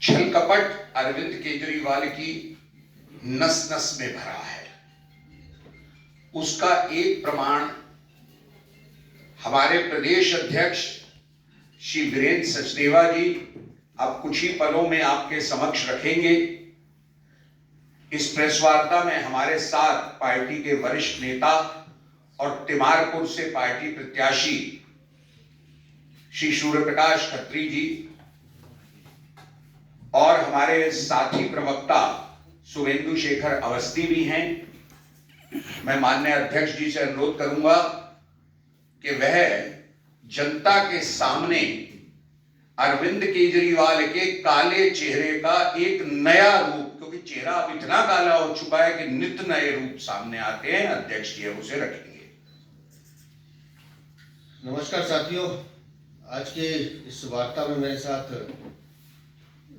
छल कपट अरविंद केजरीवाल की नस नस में भरा है। उसका एक प्रमाण हमारे प्रदेश अध्यक्ष श्री वीरेंद्र सचदेवा जी अब कुछ ही पलों में आपके समक्ष रखेंगे। इस प्रेस वार्ता में हमारे साथ पार्टी के वरिष्ठ नेता और तिमारपुर से पार्टी प्रत्याशी श्री सूर्य प्रकाश खत्री जी और हमारे साथी प्रवक्ता शुभेंदु शेखर अवस्थी भी हैं। मैं माननीय अध्यक्ष जी से अनुरोध करूंगा कि वह जनता के सामने अरविंद केजरीवाल के काले चेहरे का एक नया रूप, क्योंकि चेहरा अब इतना काला हो चुका है कि नित्य नए रूप सामने आते हैं, अध्यक्ष जी उसे रखेंगे। नमस्कार साथियों, आज के इस वार्ता में मेरे साथ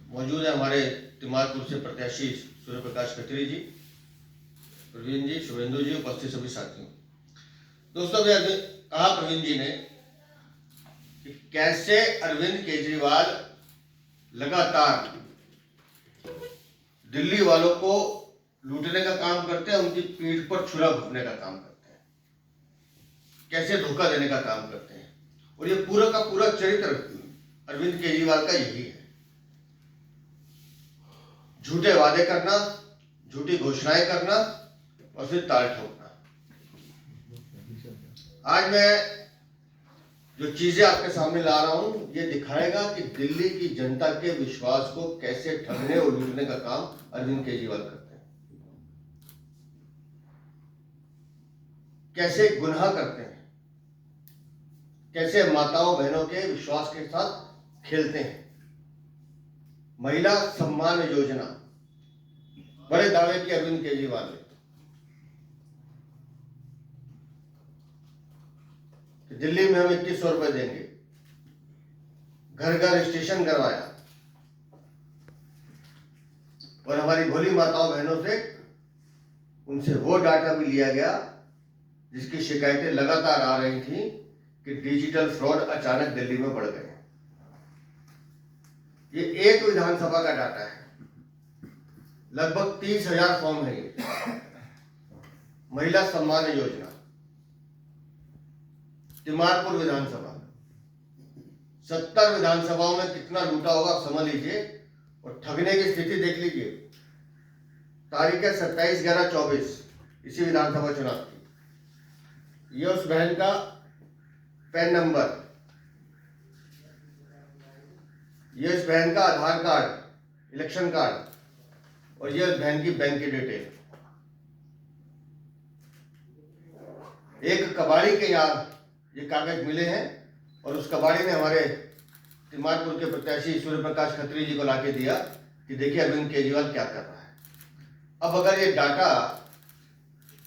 मौजूद है हमारे तिमारपुर से प्रत्याशी सूर्य प्रकाश खत्री जी, प्रवीण जी, शुभेंदु जी, उपस्थित सभी साथियों। दोस्तों, कहा प्रवीण जी ने कि कैसे अरविंद केजरीवाल लगातार दिल्ली वालों को लूटने का काम करते हैं, उनकी पीठ पर छुरा घोंपने का काम करते हैं, कैसे धोखा देने का काम करते हैं। और ये पूरा का पूरा चरित्र अरविंद केजरीवाल का यही है। झूठे वादे करना, झूठी घोषणाएं करना और फिर ताल ठोकना। आज मैं जो चीजें आपके सामने ला रहा हूं, ये दिखाएगा कि दिल्ली की जनता के विश्वास को कैसे ठगने और लूटने का काम अरविंद केजरीवाल करते हैं, कैसे गुनाह करते हैं, कैसे माताओं बहनों के विश्वास के साथ खेलते हैं। महिला सम्मान योजना, बड़े दावे किए अरविंद केजरीवाल ने कि दिल्ली में हम 2100 रुपए देंगे, घर घर रजिस्ट्रेशन करवाया और हमारी भोली माताओं बहनों से उनसे वो डाटा भी लिया गया जिसकी शिकायतें लगातार आ रही थी कि डिजिटल फ्रॉड अचानक दिल्ली में बढ़ गए। ये एक विधानसभा का डाटा है, लगभग 30,000 फॉर्म है ये। महिला सम्मान योजना, तिमारपुर विधानसभा, 70 विधानसभाओं में कितना लूटा होगा आप समझ लीजिए। और ठगने की स्थिति देख लीजिए। तारीख है 27/11/24, इसी विधानसभा चुनाव की। ये उस बहन का पैन नंबर, ये इस बहन का आधार कार्ड, इलेक्शन कार्ड, और ये उस बहन की बैंक की डिटेल। एक कबाड़ी के यहाँ ये कागज मिले हैं और उस कबाड़ी ने हमारे तिमारपुर के प्रत्याशी सूर्य प्रकाश खत्री जी को लाके दिया कि देखिए अरविंद केजरीवाल क्या कर रहा है। अब अगर ये डाटा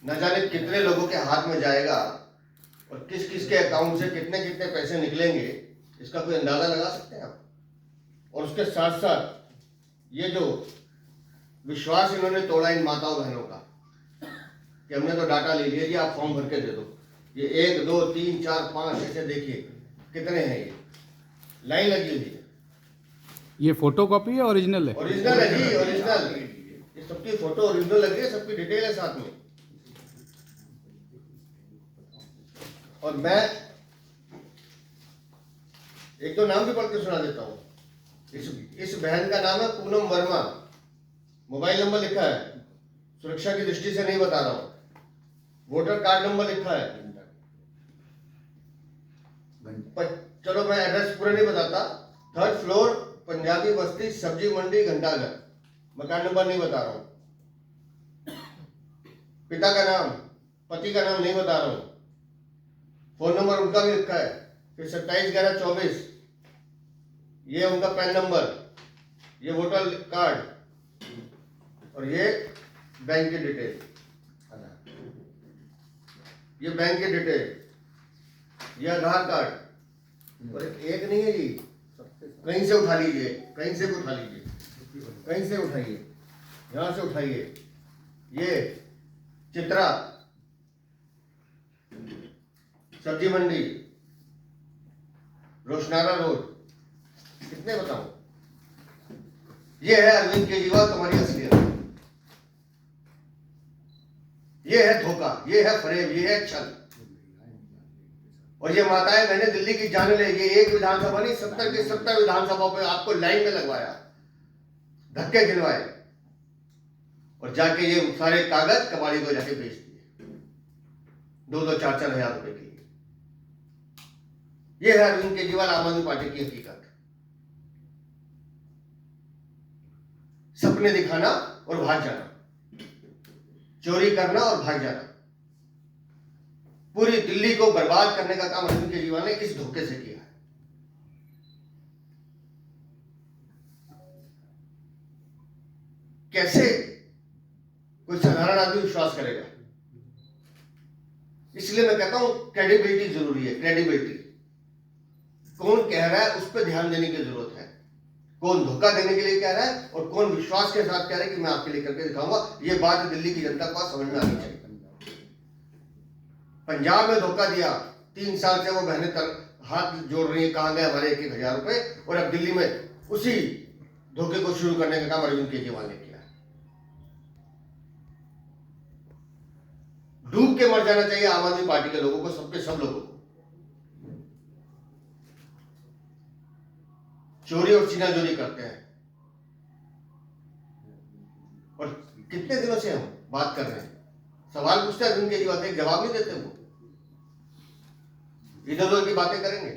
न जाने कितने लोगों के हाथ में जाएगा और किस किस के अकाउंट से कितने कितने पैसे निकलेंगे, इसका कोई अंदाजा लगा सकते हैं आप। और उसके साथ साथ ये जो विश्वास इन्होंने तोड़ा इन माताओं बहनों का कि हमने तो डाटा ले लिया जी, आप फॉर्म भर के दे दो। ये 1 2 3 4 5 ऐसे देखिए कितने हैं, ये लाइन लगी हुई है। ये फोटो कॉपी है, ओरिजिनल है? ओरिजिनल है जी, ओरिजिनल। ये सबकी फोटो ओरिजिनल लगी है, सबकी डिटेल है साथ में। और मैं एक दो नाम भी पढ़ के सुना देता हूँ। इस बहन का नाम है पूनम वर्मा, मोबाइल नंबर लिखा है, सुरक्षा की दृष्टि से नहीं बता रहा हूं, वोटर कार्ड नंबर लिखा है। चलो मैं एड्रेस पूरा नहीं बताता। 3rd फ्लोर, पंजाबी बस्ती, सब्जी मंडी, घंटाघर। मकान नंबर नहीं बता रहा हूं। पिता का नाम, पति का नाम नहीं बता रहा हूं। फोन नंबर उनका भी लिखा है। फिर 27/11/24, ये उनका पैन नंबर, ये वोटर कार्ड और ये बैंक की डिटेल, ये बैंक की डिटेल, ये आधार कार्ड। और एक नहीं है जी, कहीं से उठा लीजिए, कहीं से भी उठा लीजिए, कहीं से उठाइए, यहां से उठाइए। ये चित्रा, सब्जी मंडी, रोशनारा रोड, कितने बताऊं। ये है अरविंद केजरीवाल, तुम्हारी असलियत। ये है धोखा, ये है फरेब, ये है छल। और ये माताएं बहनें दिल्ली की जाने ले, ये एक विधानसभा नहीं 70 की 70 विधानसभाओं पे आपको लाइन में लगवाया, धक्के गिनवाए, और जाके ये सारे कागज कबाड़ी को जाके बेच दिए 2-2, 4-4 हजार रुपए के लिए। ये है अरविंद केजरीवाल, आम आदमी पार्टी की हकीकत। सपने दिखाना और भाग जाना, चोरी करना और भाग जाना, पूरी दिल्ली को बर्बाद करने का काम अरविंद केजरीवाल ने इस धोखे से किया है। कैसे कोई साधारण आदमी विश्वास करेगा? इसलिए मैं कहता हूं क्रेडिबिलिटी जरूरी है। क्रेडिबिलिटी, कौन कह रहा है उस पर ध्यान देने की जरूरत है। कौन धोखा देने के लिए कह रहा है और कौन विश्वास के साथ कह रहा है कि मैं आपके लिए करके दिखाऊंगा। ये बात दिल्ली की जनता को समझ में आनी चाहिए। पंजाब में धोखा दिया, 3 साल से वो बहनें हाथ जोड़ रही है, कहां गए हमारे 1-1 हजार रुपए, और अब दिल्ली में उसी धोखे को शुरू करने का काम अरविंद केजरीवाल ने किया। डूब के मर जाना चाहिए आम आदमी पार्टी के लोगों को, सबके सब लोगों को। चोरी और सीनाजोरी करते हैं, और कितने दिनों से हम बात कर रहे हैं, सवाल पूछते हैं अरविंद केजरीवाल से, जवाब नहीं देते वो, इधर उधर की बातें करेंगे।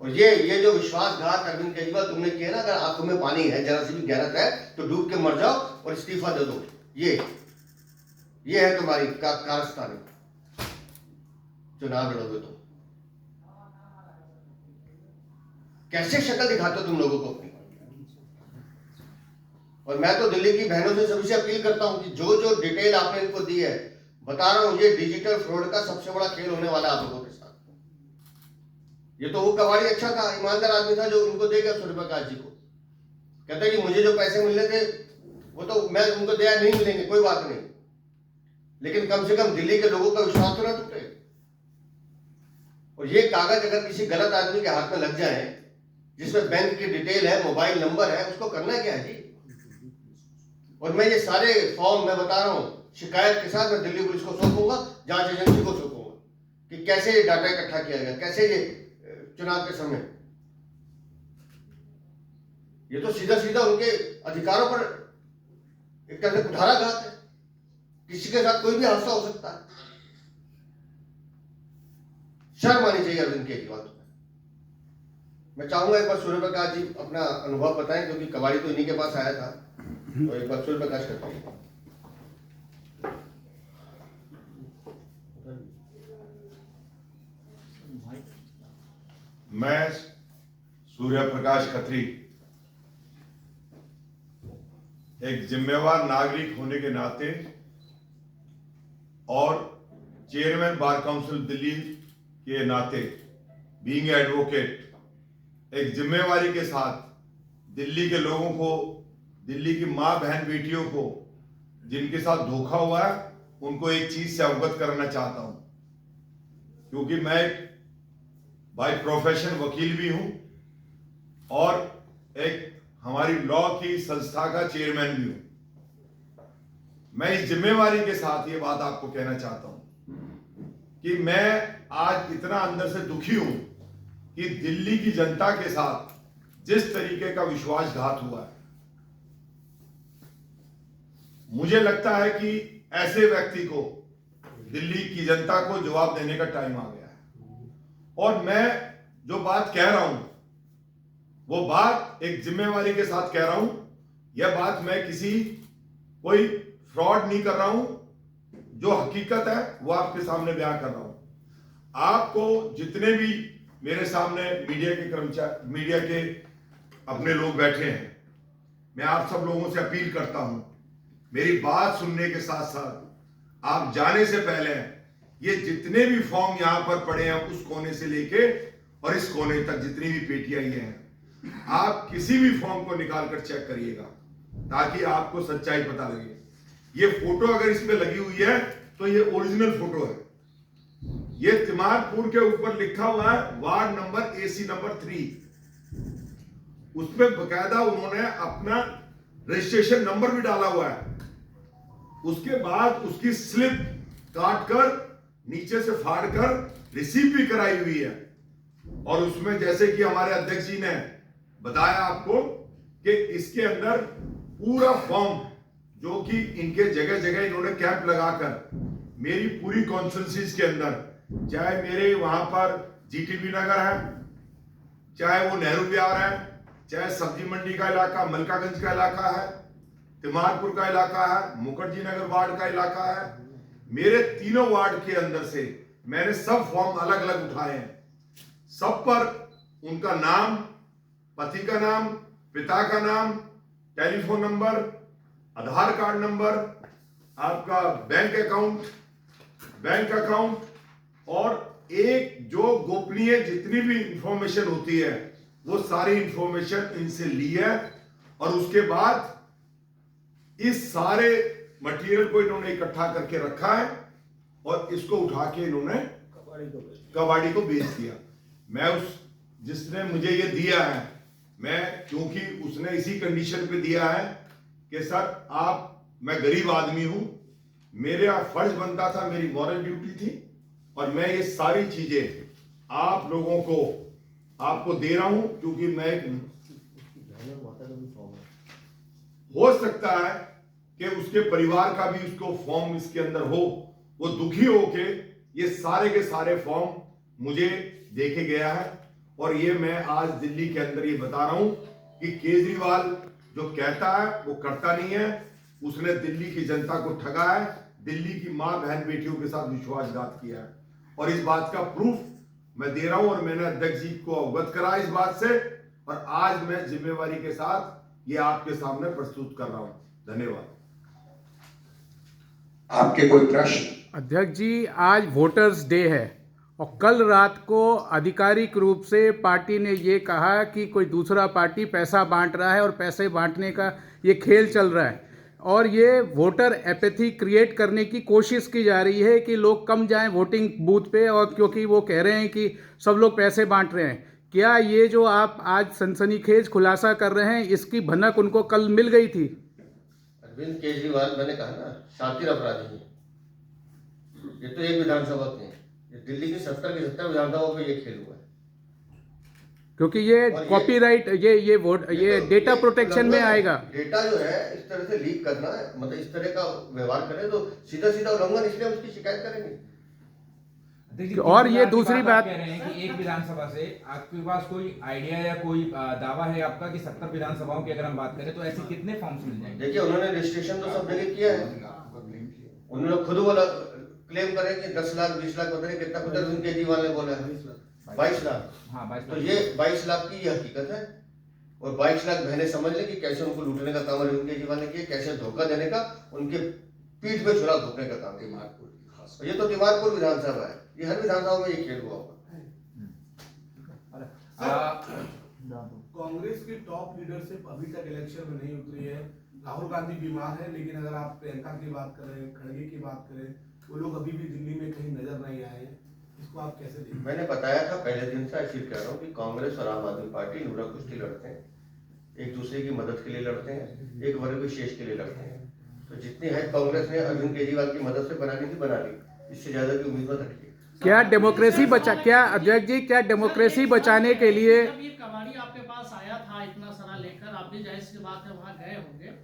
और ये जो विश्वासघात अरविंद केजरीवाल तुमने किया ना, अगर आप तुम्हें पानी है, जरा सी भी गैरत है, तो डूब के मर जाओ और इस्तीफा दे दो। ये है तुम्हारी कारस्तानी, चुनाव लड़ोगे तो। कैसे शक्ल दिखाते हो तुम लोगों को अपनी। और मैं तो दिल्ली की बहनों से सभी से अपील करता हूं कि जो डिटेल आपने इनको दी है, बता रहा हूं, ये डिजिटल फ्रॉड का सबसे बड़ा खेल होने वाला है आप लोगों के साथ। ये तो वो कबाड़ी अच्छा था, ईमानदार आदमी था जो उनको देगा सूर्यप्रकाश जी को, कहता है कि मुझे जो पैसे मिलने थे वो तो मैं उनको दिया, नहीं मिलेंगे कोई बात नहीं, लेकिन कम से कम दिल्ली के लोगों का विश्वास तो ना टूटे। और ये कागज अगर किसी गलत आदमी के हाथ में लग जाए, जिसमें बैंक की डिटेल है, मोबाइल नंबर है, उसको करना क्या है जी। और मैं ये सारे फॉर्म मैं बता रहा हूं, शिकायत के साथ मैं दिल्ली पुलिस को सौंपूंगा, जांच एजेंसी को सौंपूंगा कि कैसे ये डाटा इकट्ठा किया गया, कैसे ये चुनाव के समय, ये तो सीधा सीधा उनके अधिकारों पर एक तरह से कुठाराघात है। किसी के साथ कोई भी हादसा हो सकता है। शर्म आनी चाहिए अरविंद केजरीवाल। मैं चाहूंगा एक बार सूर्यप्रकाश जी अपना अनुभव बताएं, क्योंकि कबाड़ी तो इन्हीं के पास आया था, तो एक बार सूर्यप्रकाश करते हैं। मैं सूर्यप्रकाश खत्री एक जिम्मेवार नागरिक होने के नाते और चेयरमैन बार काउंसिल दिल्ली के नाते, बीइंग एडवोकेट, एक जिम्मेवारी के साथ दिल्ली के लोगों को, दिल्ली की मां बहन बेटियों को जिनके साथ धोखा हुआ है, उनको एक चीज से अवगत करना चाहता हूं। क्योंकि मैं बाय प्रोफेशन वकील भी हूं और एक हमारी लॉ की संस्था का चेयरमैन भी हूं। मैं इस जिम्मेवारी के साथ ये बात आपको कहना चाहता हूं कि मैं आज इतना अंदर से दुखी हूं कि दिल्ली की जनता के साथ जिस तरीके का विश्वासघात हुआ है, मुझे लगता है कि ऐसे व्यक्ति को, दिल्ली की जनता को जवाब देने का टाइम आ गया है। और मैं जो बात कह रहा हूं, वो बात एक जिम्मेवारी के साथ कह रहा हूं। यह बात मैं कोई फ्रॉड नहीं कर रहा हूं, जो हकीकत है वो आपके सामने बयां कर रहा हूं। आपको जितने भी मेरे सामने मीडिया के कर्मचारी, मीडिया के अपने लोग बैठे हैं, मैं आप सब लोगों से अपील करता हूं, मेरी बात सुनने के साथ साथ आप जाने से पहले ये जितने भी फॉर्म यहां पर पड़े हैं, उस कोने से लेके और इस कोने तक जितनी भी पेटियां ये हैं, आप किसी भी फॉर्म को निकाल कर चेक करिएगा ताकि आपको सच्चाई पता लगे। ये फोटो अगर इस पे लगी हुई है तो ये ओरिजिनल फोटो है। ये तिमारपुर के ऊपर लिखा हुआ है वार्ड नंबर AC नंबर 3। उसमें बकायदा उन्होंने अपना रजिस्ट्रेशन नंबर भी डाला हुआ है। उसके बाद उसकी स्लिप काट कर नीचे से फाड़ कर रिसीव भी कराई हुई है। और उसमें जैसे कि हमारे अध्यक्ष जी ने बताया आपको कि इसके अंदर पूरा फॉर्म जो कि इनके जगह जगह इन्होंने कैंप लगाकर मेरी पूरी कॉन्स्टिट्यूंसीज के अंदर, चाहे मेरे वहां पर जीटीबी नगर है, चाहे वो नेहरू विहार है, चाहे सब्जी मंडी का इलाका, मलकागंज का इलाका है, तिमारपुर का इलाका है, मुखर्जी नगर वार्ड का इलाका है, मेरे तीनों वार्ड के अंदर से मैंने सब फॉर्म अलग अलग उठाए हैं। सब पर उनका नाम, पति का नाम, पिता का नाम, टेलीफोन नंबर, आधार कार्ड नंबर, आपका बैंक अकाउंट और एक जो गोपनीय जितनी भी इंफॉर्मेशन होती है वो सारी इंफॉर्मेशन इनसे ली है। और उसके बाद इस सारे मटेरियल को इन्होंने इकट्ठा करके रखा है और इसको उठा के इन्होंने कबाड़ी को बेच दिया। मैं जिसने मुझे ये दिया है, मैं क्योंकि उसने इसी कंडीशन पे दिया है कि सर मैं गरीब आदमी हूं, मेरा फर्ज बनता था, मेरी मॉरल ड्यूटी थी और मैं ये सारी चीजें आप लोगों को आपको दे रहा हूं क्योंकि मैं हो सकता है कि उसके परिवार का भी उसको फॉर्म इसके अंदर हो, वो दुखी हो के ये सारे के सारे फॉर्म मुझे देके गया है। और ये मैं आज दिल्ली के अंदर ये बता रहा हूं कि केजरीवाल जो कहता है वो करता नहीं है। उसने दिल्ली की जनता को ठगा है, दिल्ली की मां बहन बेटियों के साथ विश्वासघात किया है और इस बात का प्रूफ मैं दे रहा हूं और मैंने अध्यक्ष जी को अवगत करा इस बात से और आज मैं जिम्मेवारी के साथ ये आपके सामने प्रस्तुत कर रहा हूं। धन्यवाद। आपके कोई प्रश्न? अध्यक्ष जी, आज वोटर्स डे है और कल रात को आधिकारिक रूप से पार्टी ने ये कहा कि कोई दूसरा पार्टी पैसा बांट रहा है और पैसे बांटने का ये खेल चल रहा है और ये वोटर एपैथी क्रिएट करने की कोशिश की जा रही है कि लोग कम जाएं वोटिंग बूथ पे, और क्योंकि वो कह रहे हैं कि सब लोग पैसे बांट रहे हैं। क्या ये जो आप आज सनसनीखेज खुलासा कर रहे हैं इसकी भनक उनको कल मिल गई थी? अरविंद केजरीवाल, मैंने कहा ना, शातिर अपराधी है। ये तो एक विधानसभा के हैं, ये दिल्ली की 70 की 70 विधानसभाओं पे ये खेल हुआ है। क्योंकि ये कॉपीराइट ये वोट ये डेटा प्रोटेक्शन में आएगा। डेटा जो है इस तरह से लीक करना, मतलब इस तरह का व्यवहार करें तो सीधा सीधा उल्लंघन, इसलिए हम उसकी शिकायत करेंगे। और ये दूसरी बात कह रहे हैं कि एक विधानसभा से आपके पास कोई आइडिया या कोई दावा है आपका कि 70 विधानसभाओं की अगर हम बात करें तो ऐसे कितने फॉर्म्स मिल जाएंगे? देखिए, उन्होंने रजिस्ट्रेशन तो सब जगह किया है। उन्होंने खुद बोला, क्लेम करे कि 10 लाख 20 लाख पता नहीं कितना, खुद अरविंद केजरीवाल ने बोला है 22 लाख। हाँ, 22 तो ये 22 लाख की ये हकीकत है और 22 लाख बहनें समझ लें कि कैसे उनको लूटने का काम अरविंद केजरीवाल ने किया, कैसे धोखा देने का, उनके पीठ पे छुरा घोपने का काम किया। ये तो तिमारपुर विधानसभा है, ये हर विधानसभा में ये खेल हुआ होगा। कांग्रेस की टॉप लीडरशिप अभी तक इलेक्शन में नहीं उतरी है। राहुल गांधी बीमार है, लेकिन अगर आप प्रियंका की बात करें, खड़गे की बात करें, वो लोग अभी भी दिल्ली में कहीं नजर नहीं आए हैं। इसको आप कैसे देखते हैं? मैंने बताया था पहले दिन से, फिर कह रहा हूँ कि कांग्रेस और आम आदमी पार्टी नूरा कुश्ती लड़ते हैं, एक दूसरे की मदद के लिए लड़ते हैं, एक वर्ग विशेष के लिए लड़ते हैं। तो जितनी है कांग्रेस ने अरविंद केजरीवाल की मदद से बनानी थी बना ली, इससे ज्यादा की उम्मीद मत रखिए। क्या डेमोक्रेसी अध्यक्ष जी, क्या डेमोक्रेसी बचाने के लिए जब ये कबाड़ी आपके पास आया था इतना सारा लेकर, आप भी जाहिर सी बात है वहाँ गए होंगे,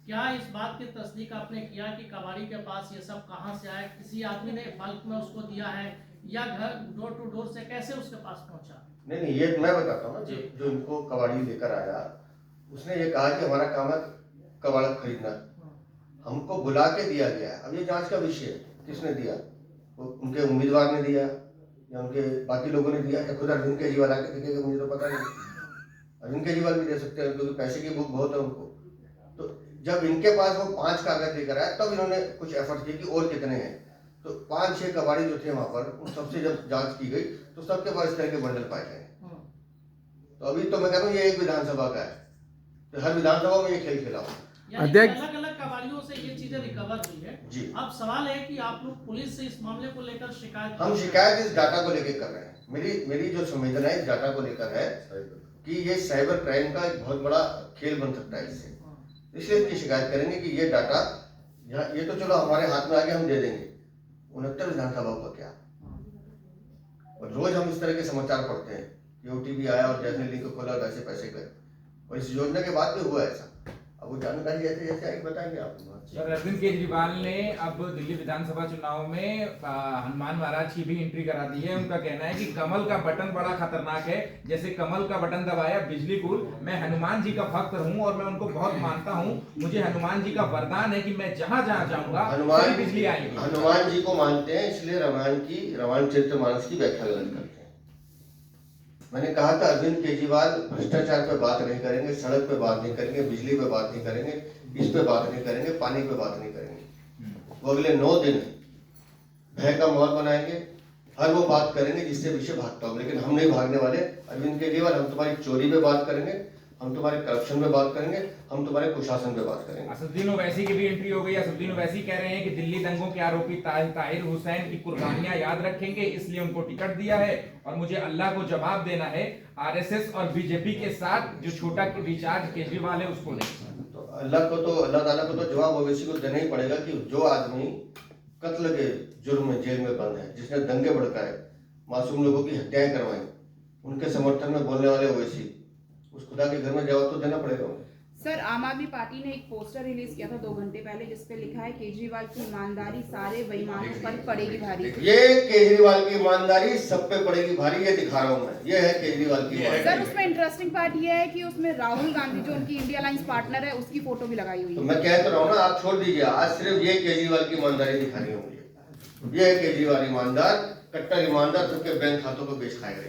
क्या इस बात की तस्दीक आपने किया कि कबाड़ी के पास ये सब कहाँ से आया? किसी आदमी ने बल्क में उसको दिया है या घर डोर टू डोर से कैसे उसके पास पहुंचा? नहीं, ये मैं बताता हूँ ना, जो इनको कबाड़ी लेकर आया उसने ये कहा कि हमारा काम है कबाड़ खरीदना, हमको बुला के दिया गया। अब ये जांच का विषय है, किसने दिया? उनके उम्मीदवार ने दिया या उनके बाकी लोगों ने दिया या खुद अरविंद केजरीवाल आके देखेगा? मुझे तो पता नहीं। अरविंद केजरीवाल भी दे सकते हैं क्योंकि पैसे की भूख बहुत है उनको। तो जब इनके पास वो 5 कागज लेकर आया तब इन्होंने कुछ एफर्ट किए कि और कितने हैं। तो 5-6 कबाड़ी जो थे वहां पर, उन सबसे जब जांच की गई तो सबके पास इस तरह के बंडल पाए गए। तो अभी तो मैं कह रहा हूँ ये एक विधानसभा का है, तो हर विधानसभा में ये खेल खेला हुआ। अध्यक्ष, अलग अलग कबाड़ियों से ये चीजें रिकवर हुई है जी। अब सवाल है कि आप लोग पुलिस से इस मामले को लेकर शिकायत हम शिकायत इस डाटा को लेकर कर रहे हैं। मेरी जो संवेदना है इस डाटा को लेकर है कि ये साइबर क्राइम का एक बहुत बड़ा खेल बन सकता है इससे। इसलिए इनकी शिकायत करेंगे कि ये डाटा ये तो चलो हमारे हाथ में आ गया, हम दे देंगे, 69 विधानसभाओं का क्या। और रोज हम इस तरह के समाचार पढ़ते हैं कि ओटीपी आया और जैसे लिंक खोला वैसे पैसे गए, और इस योजना के बाद भी हुआ ऐसा। अब वो जानकारी जैसे जैसे आएगी बताएंगे आपको। सर, अरविंद केजरीवाल ने अब दिल्ली विधानसभा चुनाव में हनुमान महाराज की भी एंट्री करा दी है। उनका कहना है कि कमल का बटन बड़ा खतरनाक है, जैसे कमल का बटन दबाया बिजली गुल। मैं हनुमान जी का भक्त हूं और मैं उनको बहुत मानता हूं। मुझे हनुमान जी का वरदान है कि मैं जहां जहां जाऊंगा हनुमान बिजली आएगी। हनुमान जी को मानते हैं, इसलिए रामायण चरितमानस की व्याख्या गलत करते हैं। मैंने कहा था अरविंद केजरीवाल भ्रष्टाचार पे बात नहीं करेंगे, सड़क पे बात नहीं करेंगे, बिजली पे बात नहीं करेंगे, इस पे बात नहीं करेंगे, पानी पे बात नहीं करेंगे। वो अगले 9 दिन भय का माहौल बनाएंगे, हर वो बात करेंगे जिससे विषय भागता हो। लेकिन हम नहीं भागने वाले। अरविंद केजरीवाल, हम तुम्हारी चोरी पे बात करेंगे, हम तुम्हारे करप्शन पे बात करेंगे, हम तुम्हारे कुशासन पे बात करेंगे। असदुद्दीन ओवैसी की भी एंट्री हो गई। असदुद्दीन ओवैसी कह रहे हैं कि दिल्ली दंगों के आरोपी ताहिर हुसैन की कुर्बानियां याद रखेंगे, इसलिए उनको टिकट दिया है और मुझे अल्लाह को जवाब देना है। आरएसएस और बीजेपी के साथ जो छोटा रिचार्ज केजरीवाल है उसको नहीं। तो अल्लाह ताला को तो जवाब ओवैसी को देना ही पड़ेगा कि जो आदमी कत्ल के जुर्म में जेल में बंद है, जिसने दंगे भड़काए, मासूम लोगों की हत्याएं करवाई, उनके समर्थन में बोलने वाले ओवैसी, उस खुदा के घर में जवाब तो देना पड़ेगा। सर, आम आदमी पार्टी ने एक पोस्टर रिलीज किया था 2 घंटे पहले, जिसपे लिखा है केजरीवाल की ईमानदारी सारे बेईमानों पर पड़ेगी भारी। ये केजरीवाल की ईमानदारी सब पे पड़ेगी भारी, ये दिखा रहा हूँ मैं। ये है केजरीवाल की ईमानदारी। सर, उसमें इंटरेस्टिंग पार्ट ये है कि उसमें राहुल गांधी जो उनकी इंडिया अलायंस पार्टनर है उसकी फोटो भी लगाई हुई तो है। मैं कह तो रहा हूँ ना, आप छोड़ दीजिए। आज सिर्फ ये केजरीवाल की ईमानदारी दिखानी होगी। ये है केजरीवाल ईमानदार, कट्टर ईमानदार, सबके बैंक खातों को बेच खाएगा।